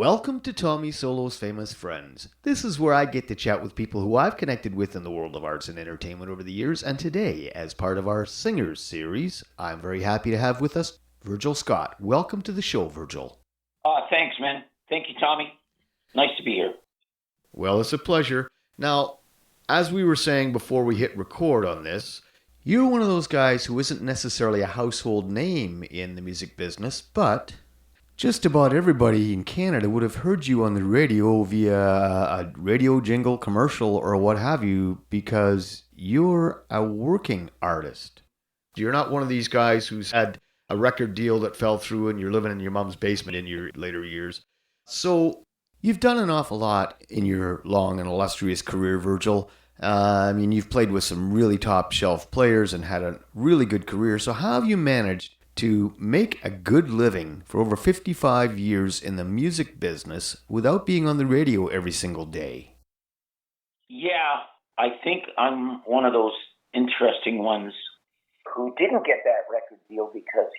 Welcome to Tommy Solo's Famous Friends. This is where I get to chat with people who I've connected with in the world of arts and entertainment over the years, and today, as part of our Singers series, I'm very happy to have with us Virgil Scott. Welcome to the show, Virgil. Thanks, man. Thank you, Tommy. Nice to be here. Well, it's a pleasure. Now, as we were saying before we hit record on this, you're one of those guys who isn't necessarily a household name in the music business, but just about everybody in Canada would have heard you on the radio via a radio jingle, commercial, or what have you, because you're a working artist. You're not one of these guys who's had a record deal that fell through and you're living in your mom's basement in your later years. So you've done an awful lot in your long and illustrious career, Virgil. You've played with some really top shelf players and had a really good career. So how have you managed to make a good living for over 55 years in the music business without being on the radio every single day? Yeah, I think I'm one of those interesting ones who didn't get that record deal because,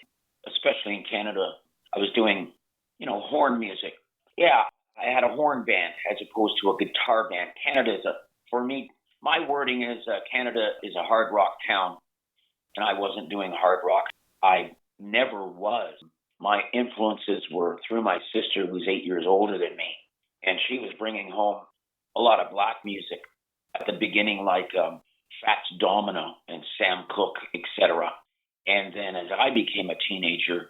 especially in Canada, I was doing, horn music. Yeah, I had a horn band as opposed to a guitar band. For me, my wording is Canada is a hard rock town, and I wasn't doing hard rock. I never was. My influences were through my sister, who's 8 years older than me, and she was bringing home a lot of black music at the beginning, like Fats Domino and Sam Cooke, etc. And then as I became a teenager,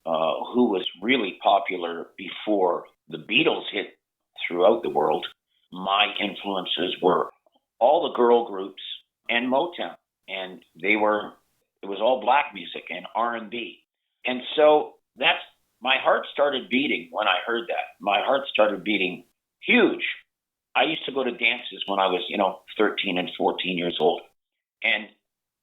who was really popular before the Beatles hit throughout the world, my influences were all the girl groups and Motown, and it was all black music and R&B. And so my heart started beating when I heard that. My heart started beating huge. I used to go to dances when I was, 13 and 14 years old. And,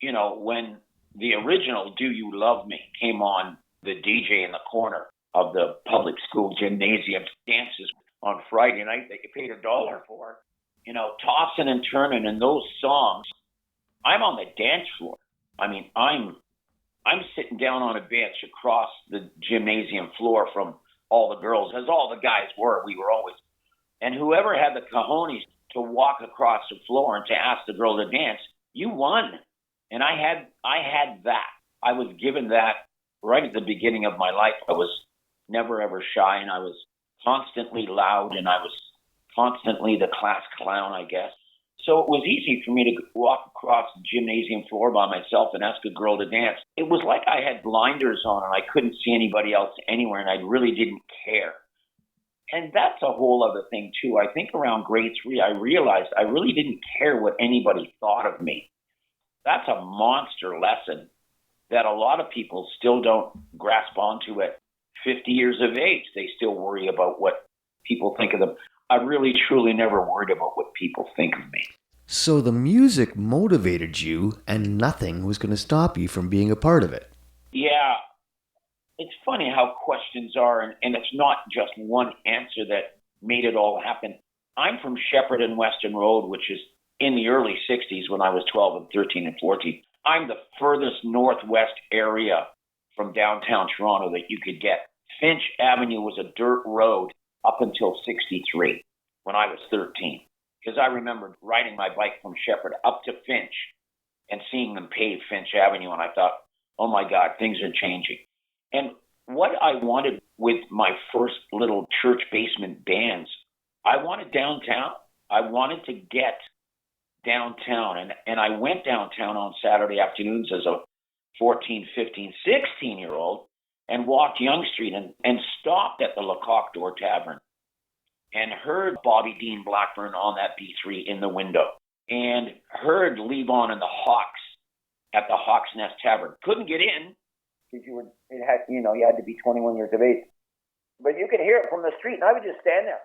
when the original Do You Love Me came on, the DJ in the corner of the public school gymnasium dances on Friday night that you paid $1 for, tossing and turning in those songs, I'm on the dance floor. I'm sitting down on a bench across the gymnasium floor from all the girls, as all the guys were. We were always, and whoever had the cojones to walk across the floor and to ask the girl to dance, you won. And I had that. I was given that right at the beginning of my life. I was never ever shy, and I was constantly loud, and I was constantly the class clown, I guess. So it was easy for me to walk across the gymnasium floor by myself and ask a girl to dance. It was like I had blinders on and I couldn't see anybody else anywhere, and I really didn't care. And that's a whole other thing too. I think around grade 3, I realized I really didn't care what anybody thought of me. That's a monster lesson that a lot of people still don't grasp onto at 50 years of age. They still worry about what people think of them. I really, truly never worried about what people think of me. So the music motivated you, and nothing was going to stop you from being a part of it. Yeah. It's funny how questions are, and it's not just one answer that made it all happen. I'm from Shepherd and Weston Road, which is in the early 60s when I was 12 and 13 and 14. I'm the furthest northwest area from downtown Toronto that you could get. Finch Avenue was a dirt road up until 63 when I was 13. Because I remember riding my bike from Shepherd up to Finch and seeing them pave Finch Avenue, and I thought, oh my God, things are changing. And what I wanted with my first little church basement bands, I wanted downtown. I wanted to get downtown. And I went downtown on Saturday afternoons as a 14, 15, 16-year-old and walked Yonge Street and stopped at the Lecoq Door Tavern and heard Bobby Dean Blackburn on that B3 in the window and heard Levon and the Hawks at the Hawks Nest Tavern. Couldn't get in because you had to be 21 years of age. But you could hear it from the street, and I would just stand there.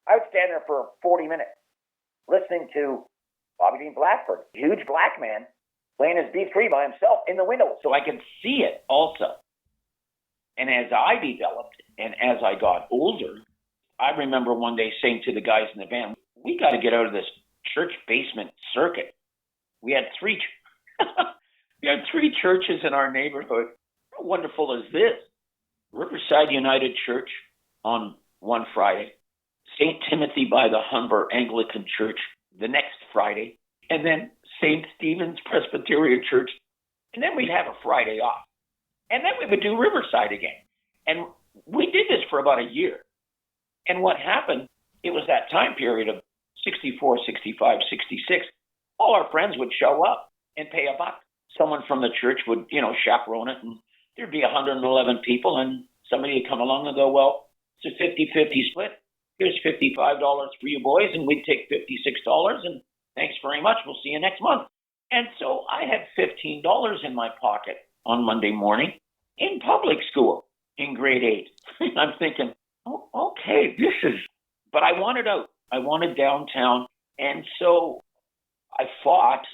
I would stand there for 40 minutes listening to Bobby Dean Blackburn, huge black man, playing his B3 by himself in the window. So I could see it also. And as I developed and as I got older, I remember one day saying to the guys in the band, we got to get out of this church basement circuit. We had three churches in our neighborhood. How wonderful is this? Riverside United Church on one Friday, St. Timothy by the Humber Anglican Church the next Friday, and then St. Stephen's Presbyterian Church, and then we'd have a Friday off. And then we would do Riverside again. And we did this for about a year. And what happened, it was that time period of 64, 65, 66. All our friends would show up and pay $1. Someone from the church would, chaperone it, and there'd be 111 people, and somebody would come along and go, well, it's a 50-50 split. Here's $55 for you boys, and we'd take $56, and thanks very much. We'll see you next month. And so I had $15 in my pocket on Monday morning in public school in grade 8. I'm thinking, oh, okay, but I wanted out. I wanted downtown. And so I fought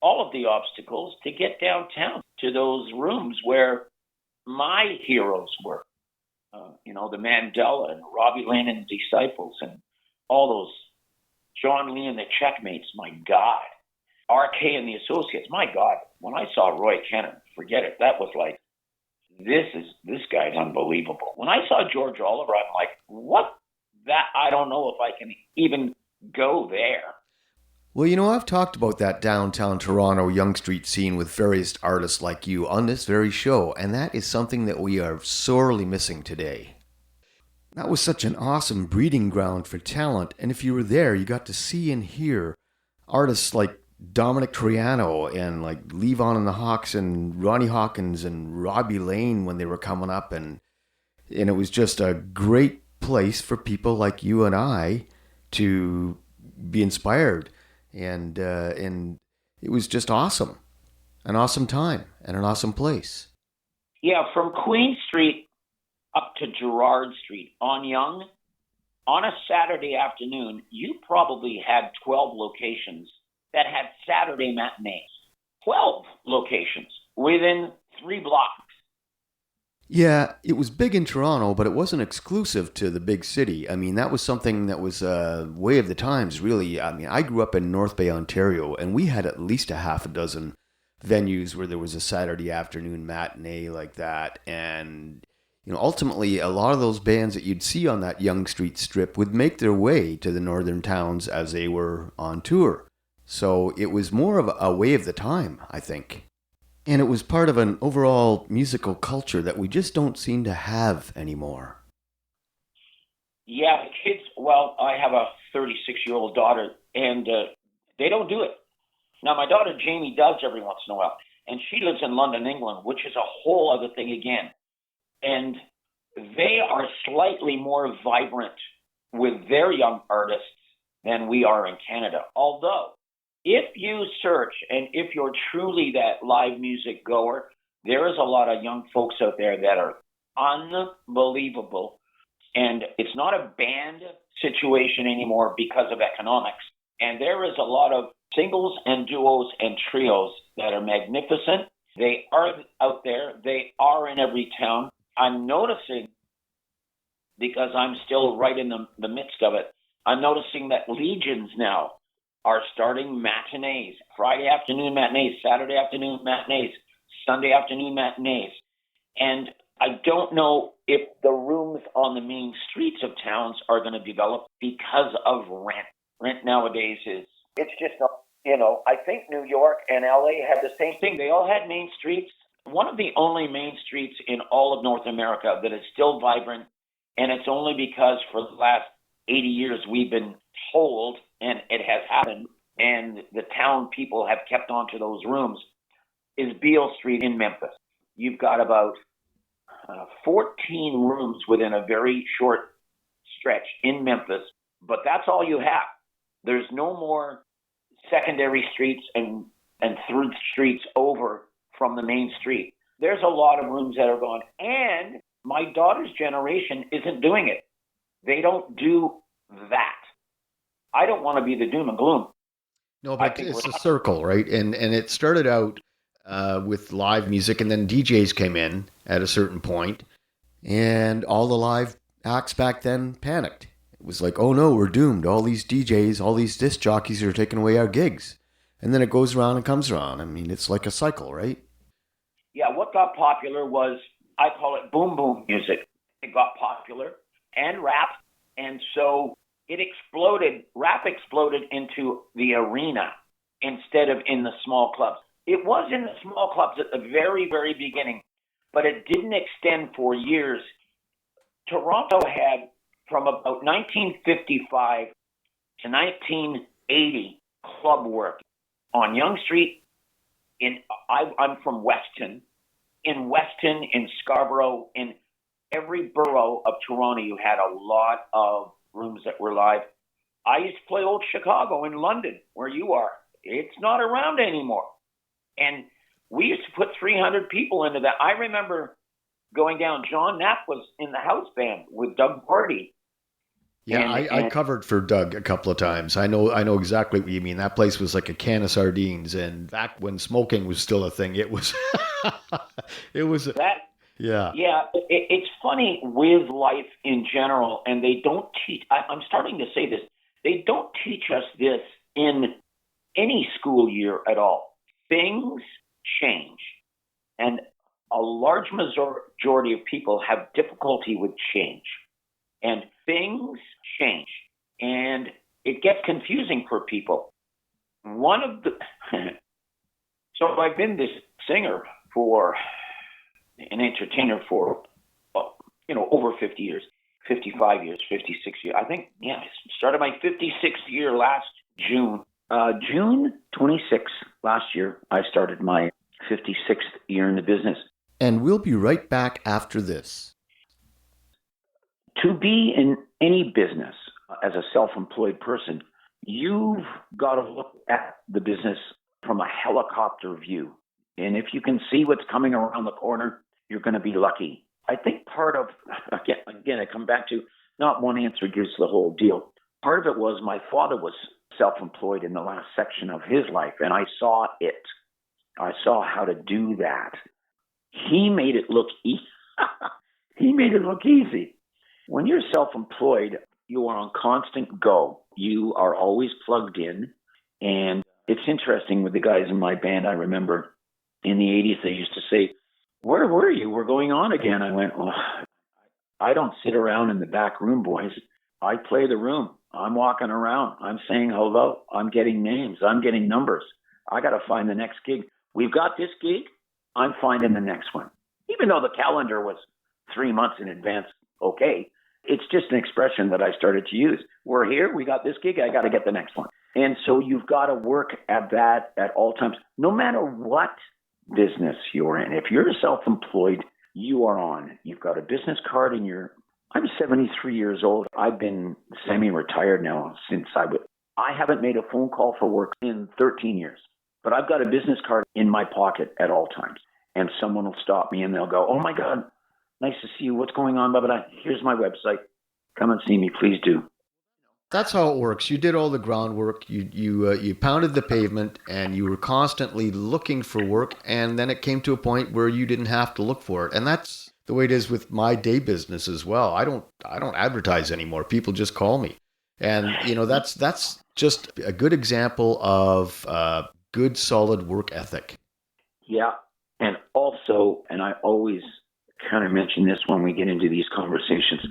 all of the obstacles to get downtown to those rooms where my heroes were. The Mandela and Robbie Lane and the Disciples and all those, John Lee and the Checkmates, my God. RK and the Associates, my God. When I saw Roy Kenner, forget it. That was like, this guy's unbelievable. When I saw George Oliver, I'm like, what? I don't know if I can even go there. Well, I've talked about that downtown Toronto Yonge Street scene with various artists like you on this very show, and that is something that we are sorely missing today. That was such an awesome breeding ground for talent, and if you were there, you got to see and hear artists like Dominic Triano and like Levon and the Hawks and Ronnie Hawkins and Robbie Lane when they were coming up, and it was just a great place for people like you and I to be inspired, and it was just awesome, an awesome time and an awesome place. Yeah, from Queen Street up to Gerrard Street on Yonge, on a Saturday afternoon, you probably had 12 locations that had Saturday matinees. 12 locations within 3 blocks. Yeah, it was big in Toronto, but it wasn't exclusive to the big city. I mean, that was something that was way of the times, really. I mean, I grew up in North Bay, Ontario, and we had at least a half a dozen venues where there was a Saturday afternoon matinee like that. And, ultimately, a lot of those bands that you'd see on that Yonge Street strip would make their way to the northern towns as they were on tour. So it was more of a way of the time, I think. And it was part of an overall musical culture that we just don't seem to have anymore. Yeah, the kids, well, I have a 36-year-old daughter, and they don't do it. Now, my daughter Jamie does every once in a while, and she lives in London, England, which is a whole other thing again. And they are slightly more vibrant with their young artists than we are in Canada. Although, if you search and if you're truly that live music goer, there is a lot of young folks out there that are unbelievable. And it's not a band situation anymore because of economics. And there is a lot of singles and duos and trios that are magnificent. They are out there. They are in every town. I'm noticing, because I'm still right in the midst of it, I'm noticing that Legions now are starting matinees, Friday afternoon matinees, Saturday afternoon matinees, Sunday afternoon matinees. And I don't know if the rooms on the main streets of towns are going to develop because of rent. Rent nowadays it's just not, I think New York and LA had the same thing. They all had main streets. One of the only main streets in all of North America that is still vibrant, and it's only because for the last 80 years we've been told, and it has happened, and the town people have kept on to those rooms, is Beale Street in Memphis. You've got about 14 rooms within a very short stretch in Memphis, but that's all you have. There's no more secondary streets and through streets over from the main street. There's a lot of rooms that are gone, and my daughter's generation isn't doing it. They don't do that. I don't want to be the doom and gloom. No, but it's a circle, right? And it started out with live music, and then DJs came in at a certain point, and all the live acts back then panicked. It was like, oh no, we're doomed. All these DJs, all these disc jockeys are taking away our gigs. And then it goes around and comes around. I mean, it's like a cycle, right? Yeah, what got popular was, I call it boom boom music. It got popular. and rap. And so it exploded, rap exploded into the arena instead of in the small clubs. It was in the small clubs at the very, very beginning, but it didn't extend for years. Toronto had, from about 1955 to 1980, club work on Yonge Street. I'm from Weston. In Weston, in Scarborough, in every borough of Toronto, you had a lot of rooms that were live. I used to play Old Chicago in London, where you are. It's not around anymore. And we used to put 300 people into that. I remember going down. John Knapp was in the house band with Doug Hardy. Yeah, I covered for Doug a couple of times. I know exactly what you mean. That place was like a can of sardines, and back when smoking was still a thing, it was it was that. yeah. Yeah, it's funny with life in general, and they don't teach. I'm starting to say this. They don't teach us this in any school year at all. Things change, and a large majority of people have difficulty with change. And things change, and it gets confusing for people. One of the so I've been this singer for an entertainer for over 50 years, 55 years, 56 years. I think I started my 56th year last June. June 26th last year, I started my 56th year in the business. And we'll be right back after this. To be in any business as a self-employed person, you've got to look at the business from a helicopter view. And if you can see what's coming around the corner, you're going to be lucky. I think part of, again, I come back to not one answer gives the whole deal. Part of it was my father was self-employed in the last section of his life, and I saw it. I saw how to do that. He made it look easy. He made it look easy. When you're self-employed, you are on constant go. You are always plugged in. And it's interesting with the guys in my band. I remember in the 80s, they used to say, "Where were you? We're going on again." I went, I don't sit around in the back room, boys. I play the room. I'm walking around. I'm saying hello. I'm getting names. I'm getting numbers. I got to find the next gig. We've got this gig. I'm finding the next one. Even though the calendar was 3 months in advance, okay. It's just an expression that I started to use. We're here. We got this gig. I got to get the next one. And so you've got to work at that at all times, no matter what business you're in. If you're self-employed, you are on. You've got a business card in your. I'm 73 years old. I've been semi-retired now since I haven't made a phone call for work in 13 years. But I've got a business card in my pocket at all times. And someone will stop me and they'll go, "Oh my God, nice to see you. What's going on? Blah, blah, blah. Here's my website. Come and see me. Please do." That's how it works. You did all the groundwork. You pounded the pavement, and you were constantly looking for work. And then it came to a point where you didn't have to look for it. And that's the way it is with my day business as well. I don't advertise anymore. People just call me, and that's just a good example of good, solid work ethic. Yeah, and also, and I always kind of mention this when we get into these conversations,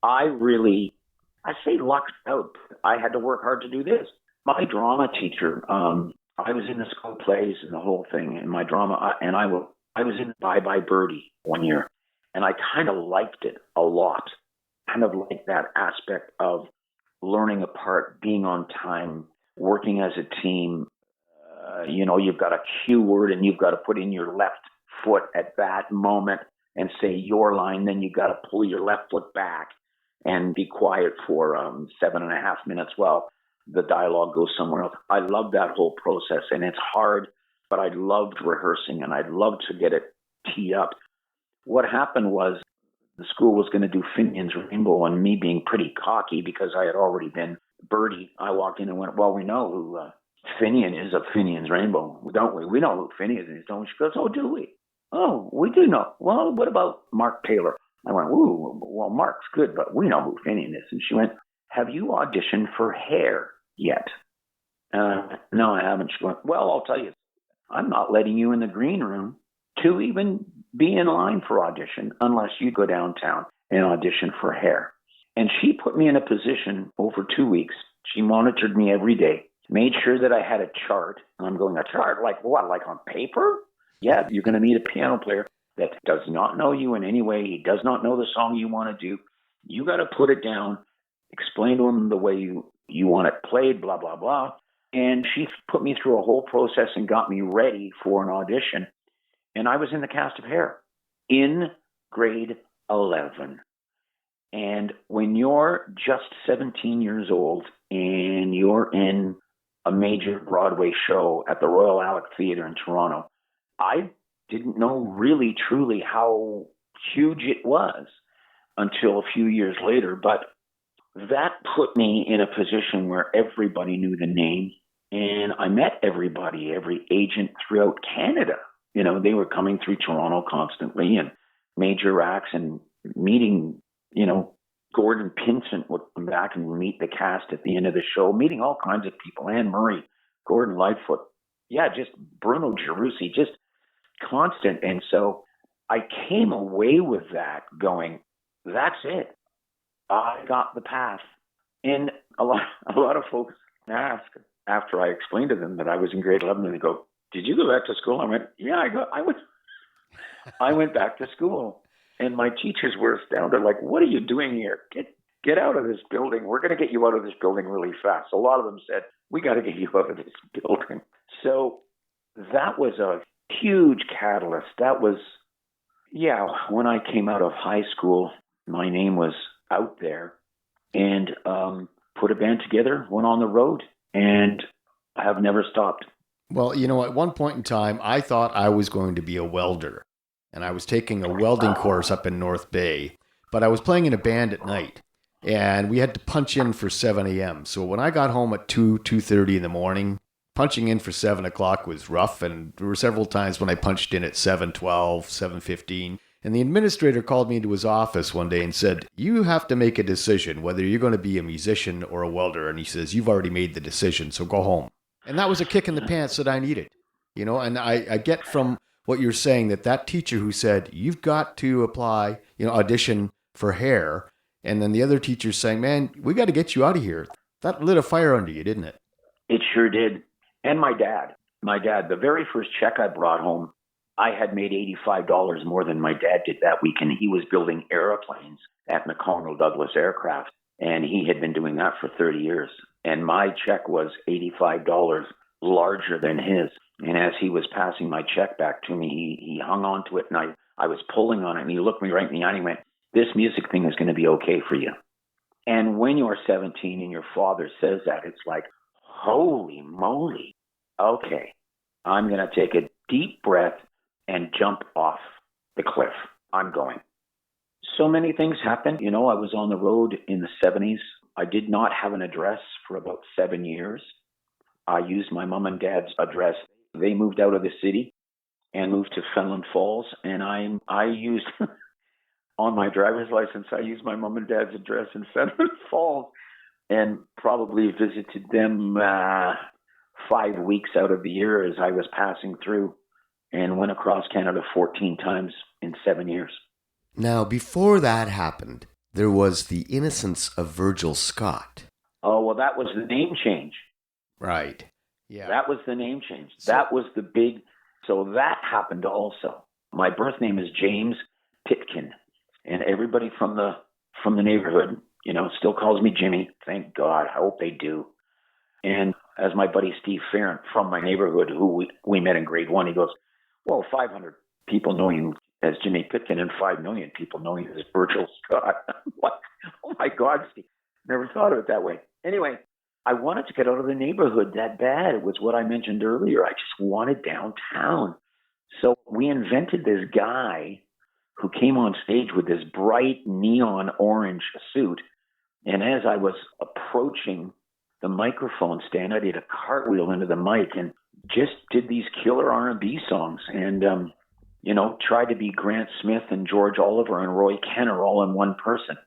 I say lucked out. I had to work hard to do this. My drama teacher, I was in the school plays and the whole thing, and my drama, and I was in Bye Bye Birdie one year, and I kind of liked it a lot. Kind of like that aspect of learning a part, being on time, working as a team. You've got a cue word, and you've got to put in your left foot at that moment and say your line. Then you've got to pull your left foot back and be quiet for 7.5 minutes while the dialogue goes somewhere else. I love that whole process, and it's hard, but I loved rehearsing, and I loved to get it teed up. What happened was the school was going to do Finian's Rainbow, and me being pretty cocky because I had already been Birdie, I walked in and went, "Well, we know who Finian is of Finian's Rainbow, don't we? We know who Finian is, don't we?" She goes, "Oh, do we? Oh, we do know. Well, what about Mark Taylor?" I went, "Ooh, well, Mark's good, but we know who Finian is." And she went, "Have you auditioned for Hair yet?" "No, I haven't." She went, "Well, I'll tell you, I'm not letting you in the green room to even be in line for audition unless you go downtown an audition for Hair. And she put me in a position over 2 weeks. She monitored me every day, made sure that I had a chart. And I'm going, a chart? Like what? Like on paper? Yeah, you're going to meet a piano player that does not know you in any way. He does not know the song you want to do. You got to put it down, explain to him the way you want it played, blah, blah, blah. And she put me through a whole process and got me ready for an audition. And I was in the cast of Hair in grade 11. And when you're just 17 years old and you're in a major Broadway show at the Royal Albert Theatre in Toronto, I didn't know really truly how huge it was until a few years later. But that put me in a position where everybody knew the name, and I met everybody, every agent throughout Canada. You know, they were coming through Toronto constantly, and major acts, and meeting, you know, Gordon Pinsent would come back and meet the cast at the end of the show, meeting all kinds of people, Anne Murray, Gordon Lightfoot. Yeah, just Bruno Gerussi, just constant. And so I came away with that going, that's it. I got the path. And a lot of folks ask after I explained to them that I was in grade 11, and they go, "Did you go back to school?" I went, "Yeah, I went back to school." And my teachers were astounded, like, "What are you doing here? Get out of this building. We're going to get you out of this building really fast." A lot of them said, "We got to get you out of this building." So that was a huge catalyst. That was, yeah, when I came out of high school, my name was out there, and put a band together, went on the road, and have never stopped. Well, you know, at one point in time, I thought I was going to be a welder, and I was taking a welding course up in North Bay, but I was playing in a band at night, and we had to punch in for 7 a.m. So when I got home at 2:30 in the morning, punching in for 7 o'clock was rough, and there were several times when I punched in at 7:12, 7:15, and the administrator called me into his office one day and said, "You have to make a decision whether you're going to be a musician or a welder," and he says, "You've already made the decision, so go home." And that was a kick in the pants that I needed, you know. And I get from what you're saying that teacher who said, "You've got to apply, you know, audition for Hair," and then the other teacher saying, "Man, we got to get you out of here." That lit a fire under you, didn't it? It sure did. And my dad, the very first check I brought home, I had made $85 more than my dad did that week, and he was building airplanes at McConnell Douglas Aircraft, and he had been doing that for 30 years. And my check was $85 larger than his. And as he was passing my check back to me, he hung on to it, and I was pulling on it, and he looked me right in the eye and he went, "This music thing is going to be okay for you." And when you're 17 and your father says that, it's like, holy moly. Okay, I'm going to take a deep breath and jump off the cliff. I'm going. So many things happened. You know, I was on the road in the 70s. I did not have an address for about 7 years. I used my mom and dad's address. They moved out of the city and moved to Fenland Falls. And I used, on my driver's license, I used my mom and dad's address in Fenland Falls, and probably visited them 5 weeks out of the year as I was passing through, and went across Canada 14 times in 7 years. Now, before that happened, there was the innocence of Virgil Scott. Oh, well, that was the name change. Right. Yeah. That was the name change. That was the big, so that happened also. My birth name is James Pitkin, and everybody from the neighborhood, you know, still calls me Jimmy. Thank God. I hope they do. And as my buddy Steve Farron from my neighborhood, who we met in grade 1, he goes, "Well, 500 people know you as Jimmy Pitkin and 5 million people know you as Virgil Scott." What? Oh my God, Steve. Never thought of it that way. Anyway, I wanted to get out of the neighborhood that bad. It was what I mentioned earlier. I just wanted downtown. So we invented this guy who came on stage with this bright neon orange suit. And as I was approaching the microphone stand, I did a cartwheel into the mic and just did these killer R&B songs, and you know, tried to be Grant Smith and George Oliver and Roy Kenner all in one person.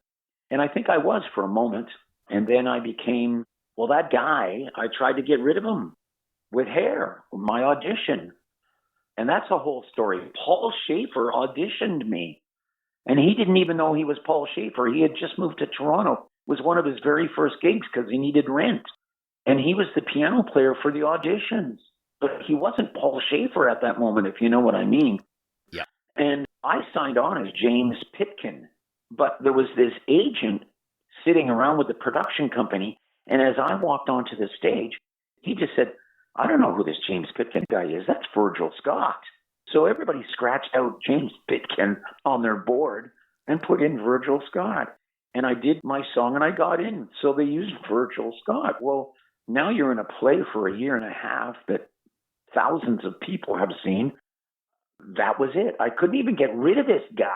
And I think I was for a moment. And then I became, well, that guy, I tried to get rid of him with Hair, my audition. And that's a whole story. Paul Schaefer auditioned me. And he didn't even know he was Paul Schaefer. He had just moved to Toronto. It was one of his very first gigs because he needed rent. And he was the piano player for the auditions. But he wasn't Paul Schaefer at that moment, if you know what I mean. Yeah. And I signed on as James Pitkin. But there was this agent sitting around with the production company. And as I walked onto the stage, he just said, I don't know who this James Pitkin guy is. That's Virgil Scott. So everybody scratched out James Pitkin on their board and put in Virgil Scott. And I did my song and I got in. So they used Virgil Scott. Well, now you're in a play for a year and a half that thousands of people have seen. That was it. I couldn't even get rid of this guy.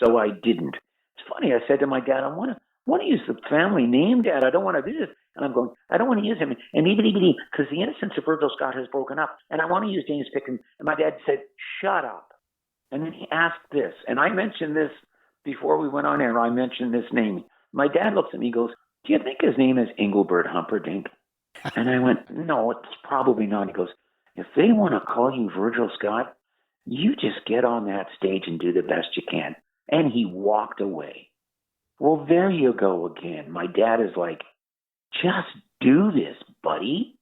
So I didn't. It's funny. I said to my dad, I want to use the family name, Dad. I don't want to do this. And I'm going, I don't want to use him. And because the innocence of Virgil Scott has broken up. And I want to use James Pitkin. And my dad said, shut up. And then he asked this. And I mentioned this before we went on air. I mentioned this name. My dad looks at me and goes, do you think his name is Engelbert Humperdinck? And I went, no, it's probably not. He goes, if they want to call you Virgil Scott, you just get on that stage and do the best you can. And he walked away. Well, there you go again. My dad is like, just do this, buddy.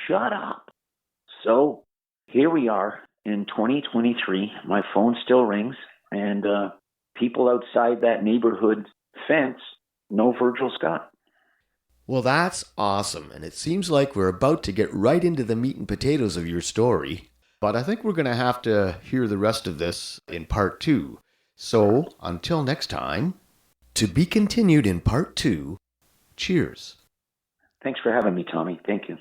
Shut up. So here we are in 2023. My phone still rings, and people outside that neighborhood fence know Virgil Scott. Well, that's awesome, and it seems like we're about to get right into the meat and potatoes of your story, but I think we're going to have to hear the rest of this in part 2. So, until next time, to be continued in part 2, cheers. Thanks for having me, Tommy. Thank you.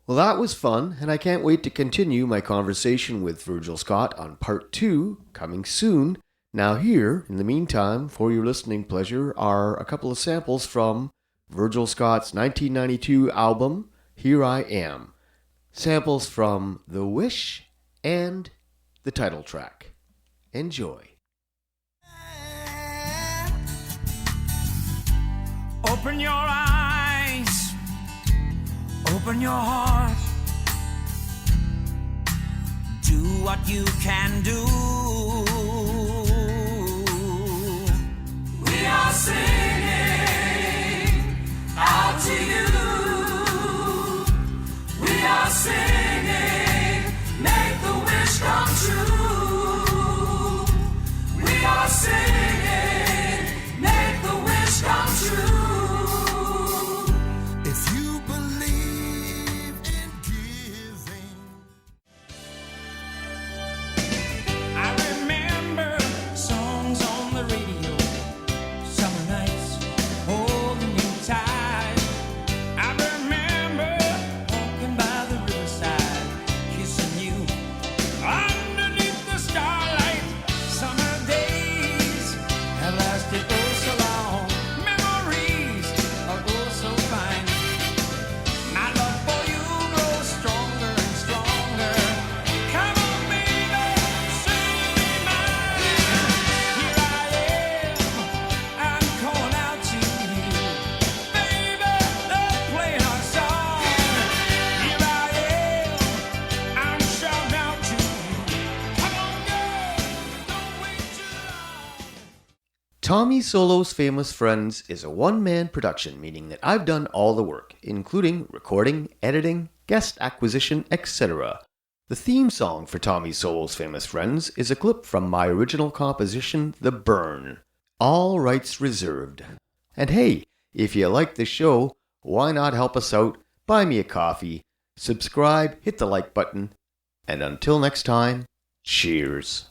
Well, that was fun, and I can't wait to continue my conversation with Virgil Scott on part 2, coming soon. Now here, in the meantime, for your listening pleasure, are a couple of samples from Virgil Scott's 1992 album, Here I Am. Samples from The Wish and the title track. Enjoy. Open your eyes, open your heart, do what you can do. We are singing out to you. We are singing, make the wish come true. We are singing, make the wish come true. If you believe in giving. I remember songs on the radio, summer nights, holding you tight. I remember walking by the riverside, kissing you underneath the starlight. Summer days have lasted oh so long. Memories are oh so fine. My love for you grows stronger and stronger. Come on, baby, soon be mine. Here I am, I'm calling out to you. Baby, let's play our song. Here I am, I'm shouting out to you. Come on, girl, don't wait too long. Tommy Solo's Famous Friends is a one-man production, meaning that I've done all the work, including recording, editing, guest acquisition, etc. The theme song for Tommy Solo's Famous Friends is a clip from my original composition, The Burn. All rights reserved. And hey, if you like the show, why not help us out, buy me a coffee, subscribe, hit the like button, and until next time, cheers.